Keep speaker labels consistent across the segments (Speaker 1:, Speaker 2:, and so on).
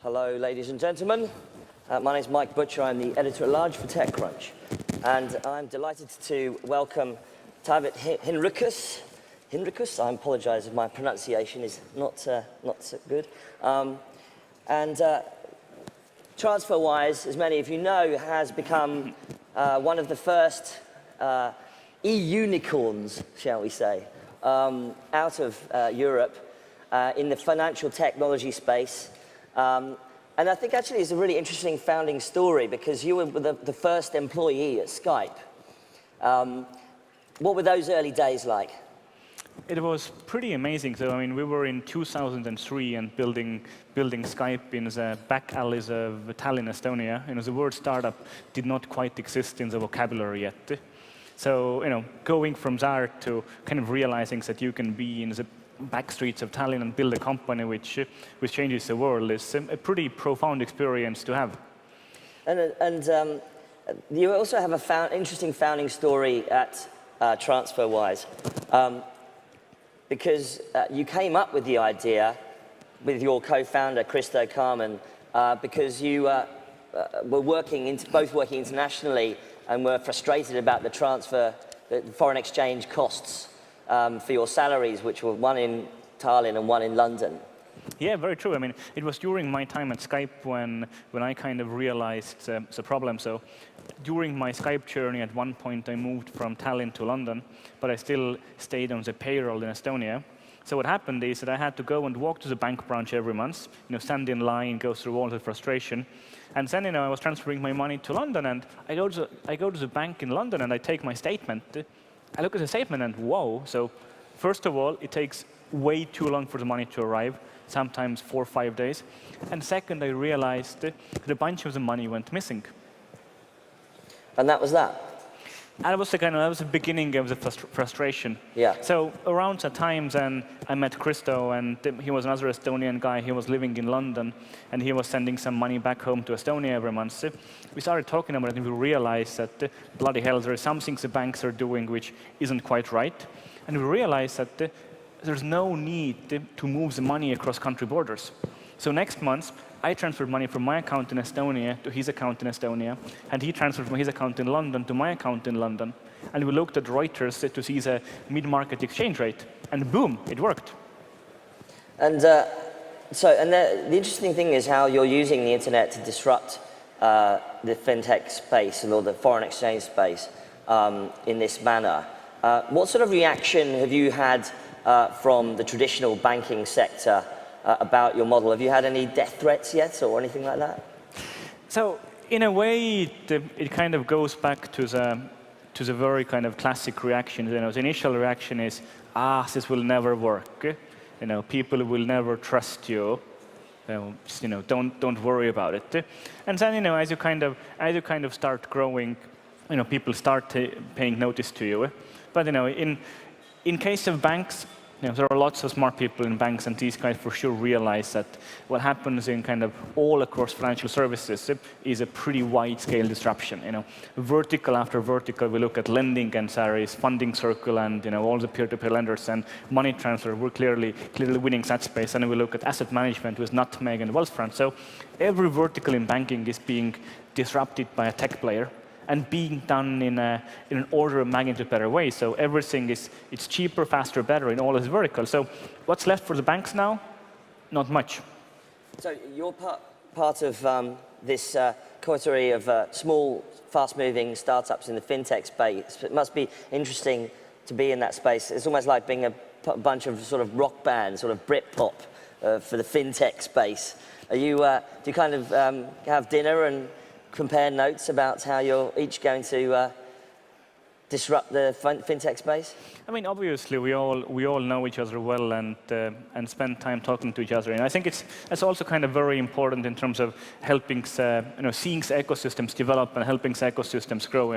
Speaker 1: Hello, ladies and gentlemen. My name is Mike Butcher. I'm the editor-at-large for TechCrunch. And I'm delighted to welcome Taavet Hinrikus. I apologize if my pronunciation is not so good. Transferwise, as many of you know, has become one of the first e-unicorns, shall we say, out of Europe in the financial technology space. And I think actually it's a really interesting founding story because you were the first employee at Skype. What were those early days like?
Speaker 2: It was pretty amazing. So, I mean, we were in 2003 and building Skype in the back alleys of Tallinn, Estonia. The word startup did not quite exist in the vocabulary yet. So, going from there to kind of realizing that you can be in the back streets of Tallinn and build a company which changes the world is a pretty profound experience to have.
Speaker 1: And you also have an interesting founding story at Transferwise, because you came up with the idea with your co-founder, Christo Carmen, because you were both working internationally and were frustrated about the foreign exchange costs for your salaries, which were one in Tallinn and one in London.
Speaker 2: Yeah, very true. I mean, it was during my time at Skype when I kind of realized the problem. So during my Skype journey, at one point, I moved from Tallinn to London, but I still stayed on the payroll in Estonia. So what happened is that I had to go and walk to the bank branch every month, stand in line, go through all the frustration. And then, I was transferring my money to London, and I go to the bank in London, and I take my statement. I look at the statement, and whoa. So first of all, it takes way too long for the money to arrive, sometimes 4 or 5 days. And second, I realized that a bunch of the money went missing.
Speaker 1: And that was that?
Speaker 2: That was the beginning of the frustration.
Speaker 1: Yeah.
Speaker 2: So around that time, then I met Christo, and he was another Estonian guy. He was living in London, and he was sending some money back home to Estonia every month. We started talking about it, and we realized that bloody hell, there are some things the banks are doing which isn't quite right. And we realized that there's no need to move the money across country borders. So next month, I transferred money from my account in Estonia to his account in Estonia, and he transferred from his account in London to my account in London. And we looked at Reuters to see the mid-market exchange rate, and boom, it worked.
Speaker 1: And the interesting thing is how you're using the internet to disrupt the fintech space or the foreign exchange space in this manner. What sort of reaction have you had from the traditional banking sector about your model? Have you had any death threats yet or anything like that?
Speaker 2: So in a way, it kind of goes back to the very kind of classic reaction. The initial reaction is, this will never work. People will never trust you. Don't worry about it. And then, as you kind of start growing, people start paying notice to you. But in case of banks, there are lots of smart people in banks, and these guys for sure realize that what happens in kind of all across financial services is a pretty wide-scale disruption. Vertical after vertical, we look at lending and salaries, funding circle, and all the peer-to-peer lenders and money transfer. We're clearly winning that space. And then we look at asset management with Nutmeg and Wealthfront. So every vertical in banking is being disrupted by a tech player, and being done in an order of magnitude better way. So everything it's cheaper, faster, better in all its verticals. So what's left for the banks now? Not much.
Speaker 1: So you're part of this coterie of small, fast-moving startups in the fintech space. It must be interesting to be in that space. It's almost like being a bunch of sort of rock bands, sort of Britpop for the fintech space. Do you kind of have dinner and compare notes about how you're each going to disrupt the fintech space?
Speaker 2: I mean, obviously, we all know each other well and spend time talking to each other. And I think it's also kind of very important in terms of helping, seeing the ecosystems develop and helping the ecosystems grow.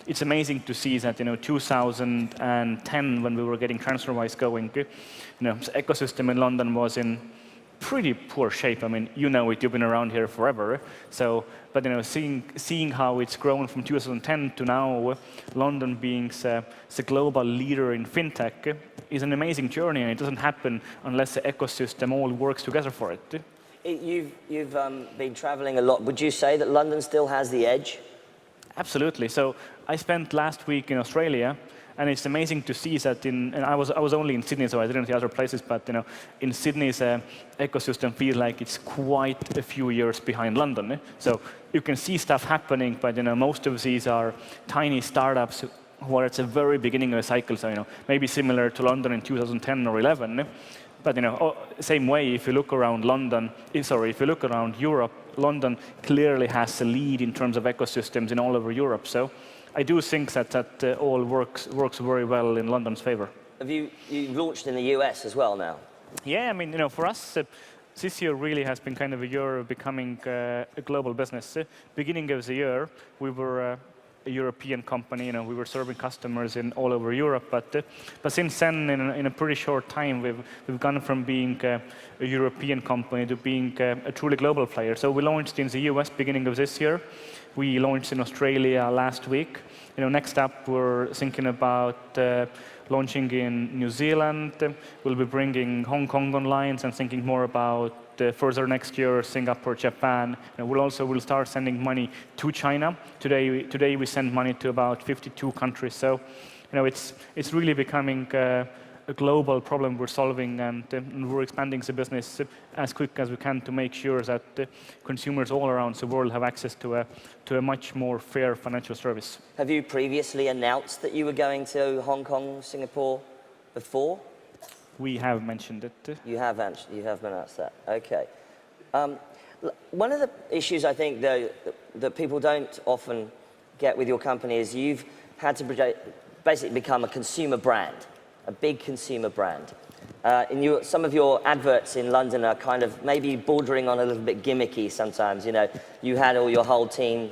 Speaker 2: It's amazing to see that 2010, when we were getting Transferwise going, the ecosystem in London was in pretty poor shape. I mean, you've been around here forever. So, but seeing how it's grown from 2010 to now, London being the global leader in fintech is an amazing journey, and it doesn't happen unless the ecosystem all works together for it.
Speaker 1: You've been traveling a lot. Would you say that London still has the edge?
Speaker 2: Absolutely. So I spent last week in Australia, and it's amazing to see that and I was only in Sydney, so I didn't see other places, but in Sydney's ecosystem feels like it's quite a few years behind London. So you can see stuff happening, but most of these are tiny startups who are at the very beginning of a cycle. So maybe similar to London in 2010 or 11. But same way, if you look around if you look around Europe, London clearly has a lead in terms of ecosystems in all over Europe. So I do think that all works very well in London's favor.
Speaker 1: Have you launched in the US as well now?
Speaker 2: Yeah, I mean, for us, this year really has been kind of a year of becoming a global business. Beginning of the year, we were a European company. We were serving customers in all over Europe, but since then, in a pretty short time, we've gone from being a European company to being a truly global player. So we launched in the US beginning of this year. We launched in Australia last week. Next up, we're thinking about launching in New Zealand. We'll be bringing Hong Kong online and thinking more about further next year, Singapore, Japan. We'll start sending money to China. Today we send money to about 52 countries. So, it's really becoming a global problem we're solving, and we're expanding the business as quick as we can to make sure that consumers all around the world have access to a much more fair financial service.
Speaker 1: Have you previously announced that you were going to Hong Kong, Singapore before?
Speaker 2: We have mentioned it.
Speaker 1: You have announced that. Okay. One of the issues I think that people don't often get with your company is you've had to basically become a consumer brand, a big consumer brand. Some of your adverts in London are kind of maybe bordering on a little bit gimmicky sometimes. You had your whole team,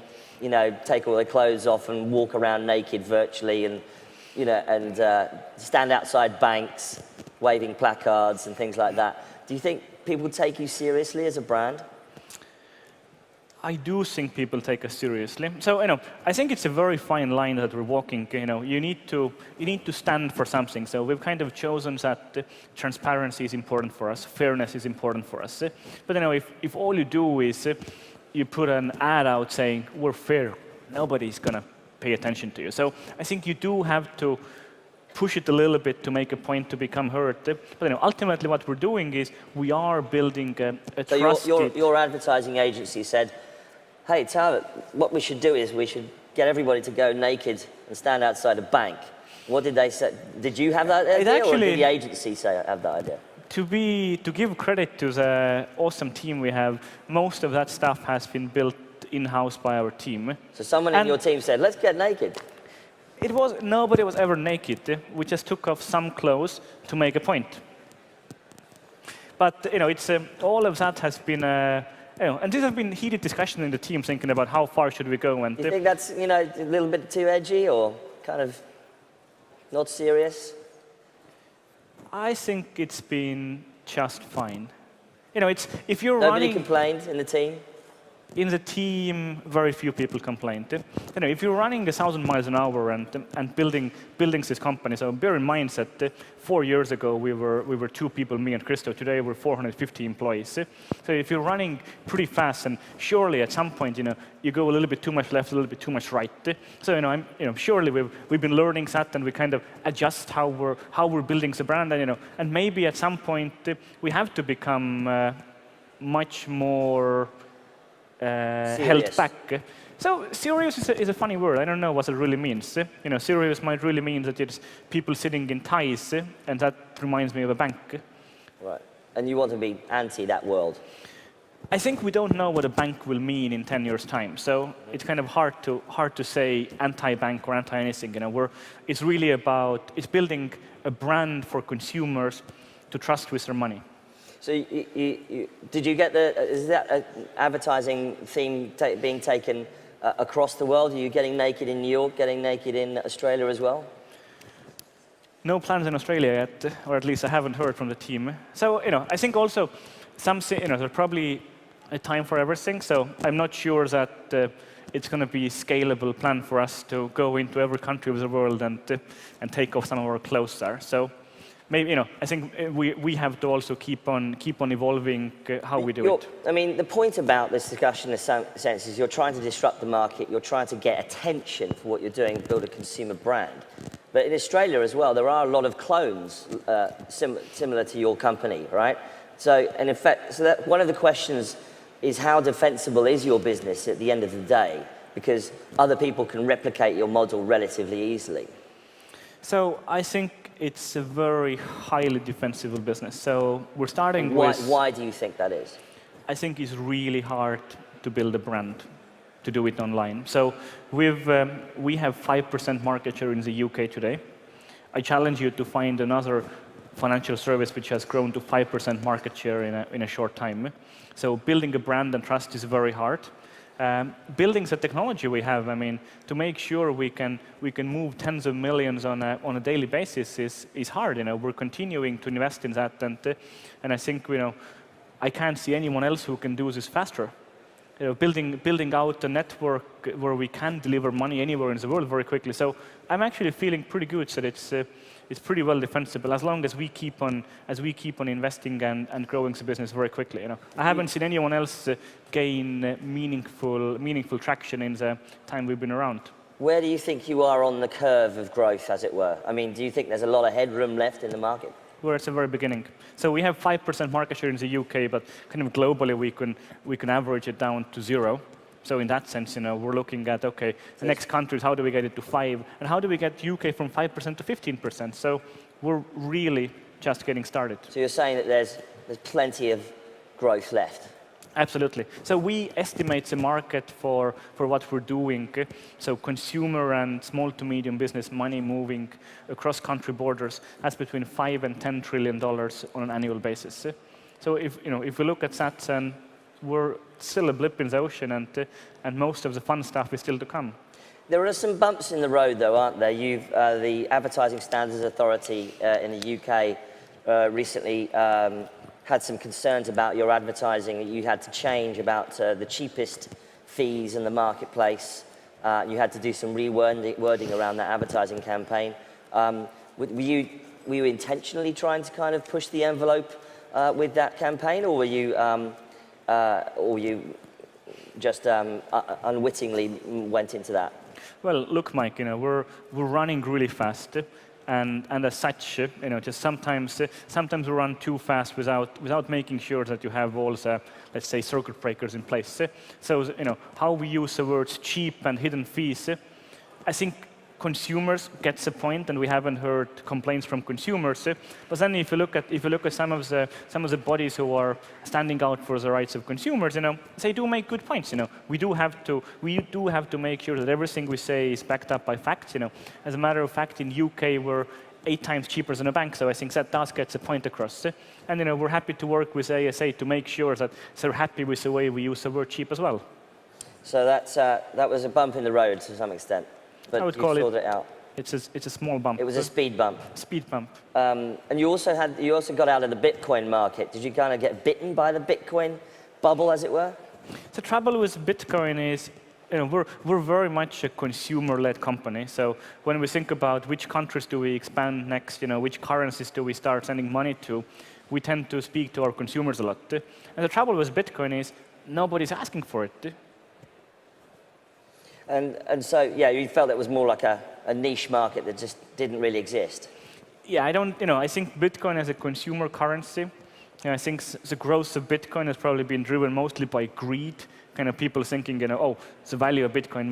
Speaker 1: take all their clothes off and walk around naked virtually, and stand outside banks, waving placards and things like that. Do you think people take you seriously as a brand?
Speaker 2: I do think people take us seriously. So I think it's a very fine line that we're walking. You need to stand for something. So we've kind of chosen that transparency is important for us, fairness is important for us. But if all you do is you put an ad out saying we're fair, nobody's gonna pay attention to you. So I think you do have to push it a little bit to make a point to become heard. But ultimately what we're doing is we are building a trusted...
Speaker 1: So your advertising agency said, hey, Taavet, what we should do is we should get everybody to go naked and stand outside a bank. What did they say? Did you have that idea, or did the agency have that idea?
Speaker 2: To give credit to the awesome team we have, most of that stuff has been built in-house by our team.
Speaker 1: So someone in your team said, let's get naked.
Speaker 2: Nobody was ever naked. We just took off some clothes to make a point. But it's all of that has been, and this has been heated discussion in the team, thinking about how far should we go. And
Speaker 1: you think that's a little bit too edgy or kind of not serious?
Speaker 2: I think it's been just fine. If you're
Speaker 1: Nobody complained in the team?
Speaker 2: In the team, very few people complained. If you're running 1,000 miles an hour and building this company, so bear in mind that 4 years ago we were 2 people, me and Christo. Today we're 450 employees. So if you're running pretty fast, and surely at some point you go a little bit too much left, a little bit too much right. So surely we've been learning that, and we kind of adjust how we're building the brand, and maybe at some point we have to become much more held back. So serious is a funny word. I don't know what it really means. Serious might really mean that it's people sitting in ties, and that reminds me of a bank.
Speaker 1: Right. And you want to be anti that world?
Speaker 2: I think we don't know what a bank will mean in 10 years' time. So it's kind of hard to say anti-bank or anti-anything. It's really about building a brand for consumers to trust with their money.
Speaker 1: So did you get is that advertising theme being taken across the world? Are you getting naked in New York, getting naked in Australia as well?
Speaker 2: No plans in Australia yet, or at least I haven't heard from the team. So, I think also there's probably a time for everything. So I'm not sure that it's going to be a scalable plan for us to go into every country of the world and take off some of our clothes there. So maybe, I think we have to also keep on evolving how we do it.
Speaker 1: I mean, the point about this discussion in some sense is you're trying to disrupt the market, you're trying to get attention for what you're doing, build a consumer brand. But in Australia as well, there are a lot of clones similar to your company, right? So, and in fact, one of the questions is how defensible is your business at the end of the day? Because other people can replicate your model relatively easily.
Speaker 2: So I think it's a very highly defensible business. So we're starting with...
Speaker 1: Why do you think that is?
Speaker 2: I think it's really hard to build a brand, to do it online. So we have 5% market share in the UK today. I challenge you to find another financial service which has grown to 5% market share in a short time. So building a brand and trust is very hard. Building the technology we have, I mean, to make sure we can move tens of millions on a daily basis is hard. We're continuing to invest in that, and I think I can't see anyone else who can do this faster. Building out a network where we can deliver money anywhere in the world very quickly. So I'm actually feeling pretty good that it's pretty well defensible as long as we keep on investing and growing the business very quickly. I haven't seen anyone else gain meaningful traction in the time we've been around.
Speaker 1: Where do you think you are on the curve of growth, as it were? I mean, do you think there's a lot of headroom left in the market?
Speaker 2: We're at the very beginning. So we have 5% market share in the UK, but kind of globally we can average it down to 0. So in that sense, we're looking at, okay, the next countries, how do we get it to 5? And how do we get UK from 5% to 15%? So we're really just getting started.
Speaker 1: So you're saying that there's plenty of growth left?
Speaker 2: Absolutely. So we estimate the market for what we're doing. So consumer and small to medium business money moving across country borders, that's between $5 and $10 trillion on an annual basis. So if we look at that, then we're still a blip in the ocean, and most of the fun stuff is still to come.
Speaker 1: There are some bumps in the road, though, aren't there? The Advertising Standards Authority in the UK recently had some concerns about your advertising that you had to change about the cheapest fees in the marketplace. You had to do some rewording around that advertising campaign. Were you intentionally trying to kind of push the envelope with that campaign, or were you just unwittingly went into that?
Speaker 2: Well, look, Mike, we're running really fast. And as such, just sometimes we run too fast without making sure that you have all the, let's say, circuit breakers in place. So, how we use the words cheap and hidden fees, I think consumers get the point, and we haven't heard complaints from consumers. But then, if you look at some of the bodies who are standing out for the rights of consumers, they do make good points. We do have to make sure that everything we say is backed up by facts. As a matter of fact, in UK we're 8 times cheaper than a bank, so I think that does get the point across. And we're happy to work with ASA to make sure that they're happy with the way we use the word cheap as well.
Speaker 1: So that was a bump in the road to some extent. But you sorted it out.
Speaker 2: It's a small bump.
Speaker 1: It was a speed bump.
Speaker 2: Speed bump.
Speaker 1: And you also got out of the Bitcoin market. Did you kind of get bitten by the Bitcoin bubble, as it were?
Speaker 2: The trouble with Bitcoin is, we're very much a consumer-led company. So when we think about which countries do we expand next, which currencies do we start sending money to, we tend to speak to our consumers a lot. And the trouble with Bitcoin is nobody's asking for it.
Speaker 1: And so, yeah, you felt it was more like a niche market that just didn't really exist.
Speaker 2: Yeah, I think Bitcoin as a consumer currency, I think the growth of Bitcoin has probably been driven mostly by greed, kind of people thinking, oh, the value of Bitcoin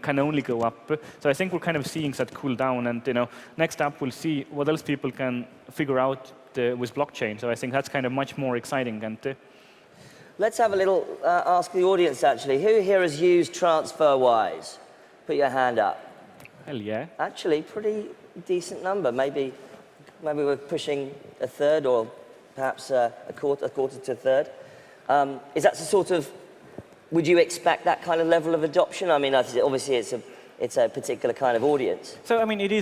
Speaker 2: can only go up. So I think we're kind of seeing that cool down, and next up we'll see what else people can figure out with blockchain. So I think that's kind of much more exciting. And
Speaker 1: let's have a little ask the audience, actually. Who here has used Transferwise? Put your hand up.
Speaker 2: Hell yeah.
Speaker 1: Actually, pretty decent number. Maybe we're pushing a third, or perhaps a quarter to a third. Is that the sort of, would you expect that kind of level of adoption? I mean, obviously it's a particular kind of audience.
Speaker 2: So, I mean, it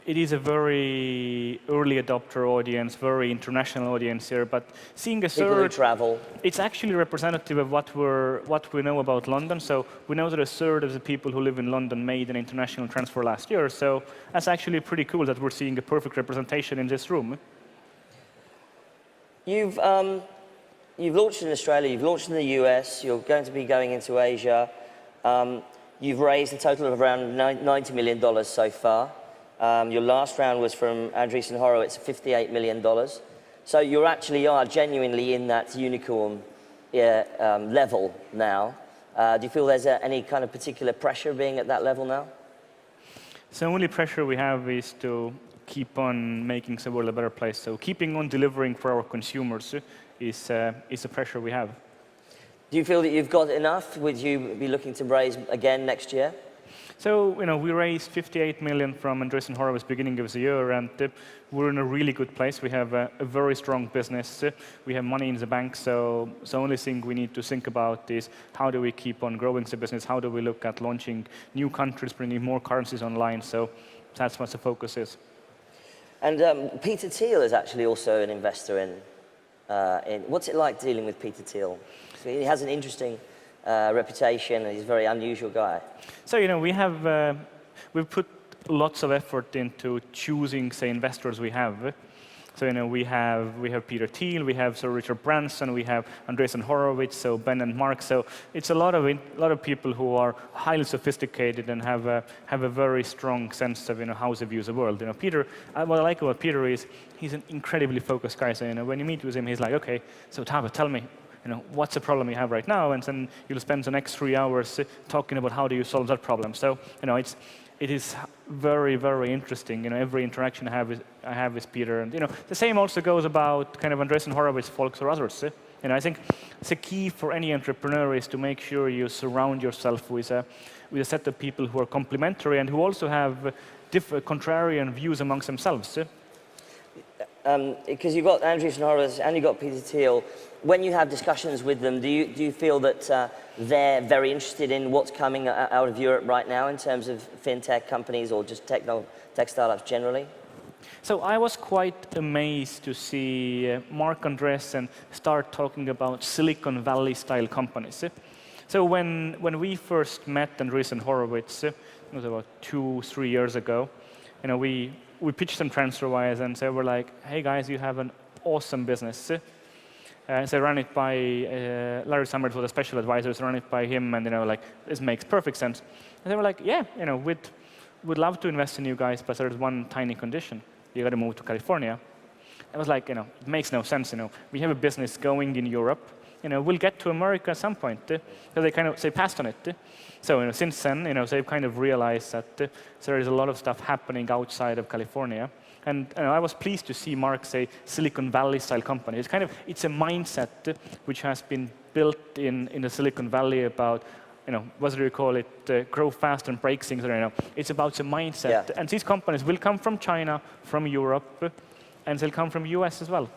Speaker 2: it is a very early adopter audience, very international audience here, but seeing a
Speaker 1: People who
Speaker 2: third,
Speaker 1: travel.
Speaker 2: it's actually representative of what we know about London. So we know that a third of the people who live in London made an international transfer last year. So that's actually pretty cool that we're seeing a perfect representation in this room.
Speaker 1: You've launched in Australia, you've launched in the US, you're going to be going into Asia. You've raised a total of around $90 million so far. Your last round was from Andreessen Horowitz, $58 million. So you actually are genuinely in that unicorn level now. Do you feel there's any kind of particular pressure being at that level now?
Speaker 2: So the only pressure we have is to keep on making the world a better place. So keeping on delivering for our consumers is a pressure we have.
Speaker 1: Do you feel that you've got enough? Would you be looking to raise again next year?
Speaker 2: So, we raised 58 million from Andreessen Horowitz beginning of the year, and we're in a really good place. We have a very strong business. We have money in the bank, so the only thing we need to think about is how do we keep on growing the business? How do we look at launching new countries, bringing more currencies online? So that's what the focus is.
Speaker 1: And Peter Thiel is actually also an investor in. What's it like dealing with Peter Thiel? So he has an interesting reputation, and he's a very unusual guy.
Speaker 2: So we've put lots of effort into choosing the investors we have. So we have Peter Thiel, we have Sir Richard Branson, we have Andreessen Horowitz, so Ben and Mark. So it's a lot of people who are highly sophisticated and have a very strong sense of how they view the world. Peter, what I like about Peter is he's an incredibly focused guy. So when you meet with him, he's like, okay, so Taavet, tell me, what's the problem you have right now? And then you'll spend the next 3 hours talking about how do you solve that problem. So it is very, very interesting. Every interaction I have with Peter, and the same also goes about kind of Andreessen Horowitz folks or others. I think the key for any entrepreneur is to make sure you surround yourself with a set of people who are complementary and who also have different contrarian views amongst themselves.
Speaker 1: Because you've got Andreessen Horowitz and you've got Peter Thiel. When you have discussions with them, do you feel that they're very interested in what's coming out of Europe right now in terms of fintech companies or just tech startups generally?
Speaker 2: So I was quite amazed to see Mark Andreessen start talking about Silicon Valley style companies. So when we first met Andreessen Horowitz, it was about 2-3 years ago, we pitched them Transferwise and they were like, hey guys, you have an awesome business. So I ran it by Larry Summers was a special advisor, so I ran it by him, and this makes perfect sense. And they were like, yeah, we'd love to invest in you guys, but there's one tiny condition: you got to move to California. I was like, it makes no sense. We have a business going in Europe. We'll get to America at some point. So they passed on it. So since then, they've kind of realized that there is a lot of stuff happening outside of California. And I was pleased to see Mark say Silicon Valley style company. It's a mindset which has been built in the Silicon Valley about, whether you call it grow fast and break things, it's about the mindset.
Speaker 1: Yeah.
Speaker 2: And these companies will come from China, from Europe, and they'll come from the US as well.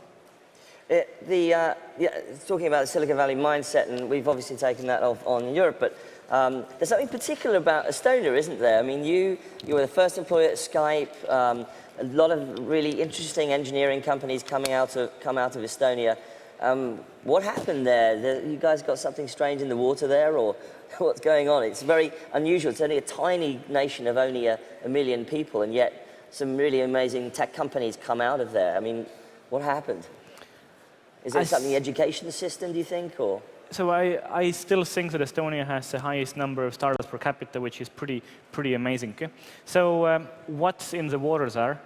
Speaker 1: Talking about the Silicon Valley mindset, and we've obviously taken that off on Europe, but there's something particular about Estonia, isn't there? I mean, you were the first employee at Skype. A lot of really interesting engineering companies come out of Estonia. What happened there? You guys got something strange in the water there, or what's going on? It's very unusual. It's only a tiny nation of only a million people, and yet some really amazing tech companies come out of there. I mean, what happened? Is there something in the education system, do you think, or?
Speaker 2: So I still think that Estonia has the highest number of startups per capita, which is pretty amazing. Okay? So what's in the waters are?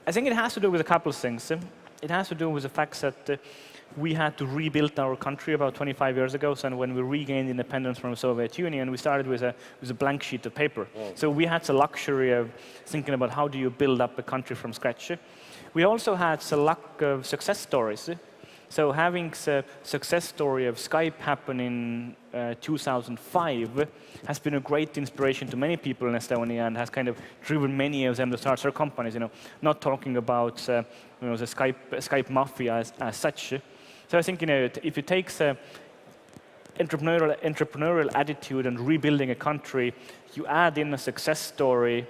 Speaker 2: I think it has to do with a couple of things. It has to do with the fact that we had to rebuild our country about 25 years ago. So when we regained independence from the Soviet Union, we started with a blank sheet of paper. So we had the luxury of thinking about how do you build up a country from scratch. We also had the luck of success stories. So having the success story of Skype happen in 2005 has been a great inspiration to many people in Estonia and has kind of driven many of them to start their companies. Not talking about the Skype Mafia as such. So I think if it takes entrepreneurial attitude and rebuilding a country, you add in a success story,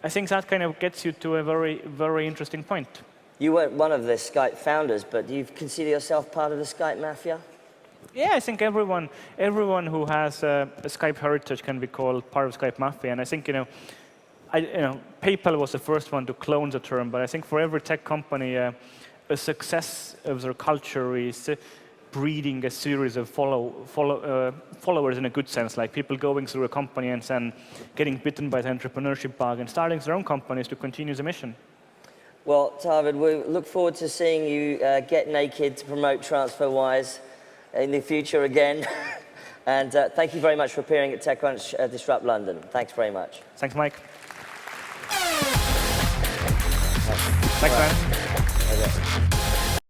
Speaker 2: I think that kind of gets you to a very, very interesting point.
Speaker 1: You weren't one of the Skype founders, but do you consider yourself part of the Skype Mafia?
Speaker 2: Yeah, I think everyone who has a Skype heritage can be called part of Skype Mafia. And I think, PayPal was the first one to clone the term, but I think for every tech company, a success of their culture is breeding a series of followers in a good sense, like people going through a company and then getting bitten by the entrepreneurship bug and starting their own companies to continue the mission.
Speaker 1: Well, Taavet, we look forward to seeing you get naked to promote Transferwise in the future again. And thank you very much for appearing at TechCrunch Disrupt London. Thanks very much.
Speaker 2: Thanks, Mike. Thanks, man.
Speaker 1: Okay.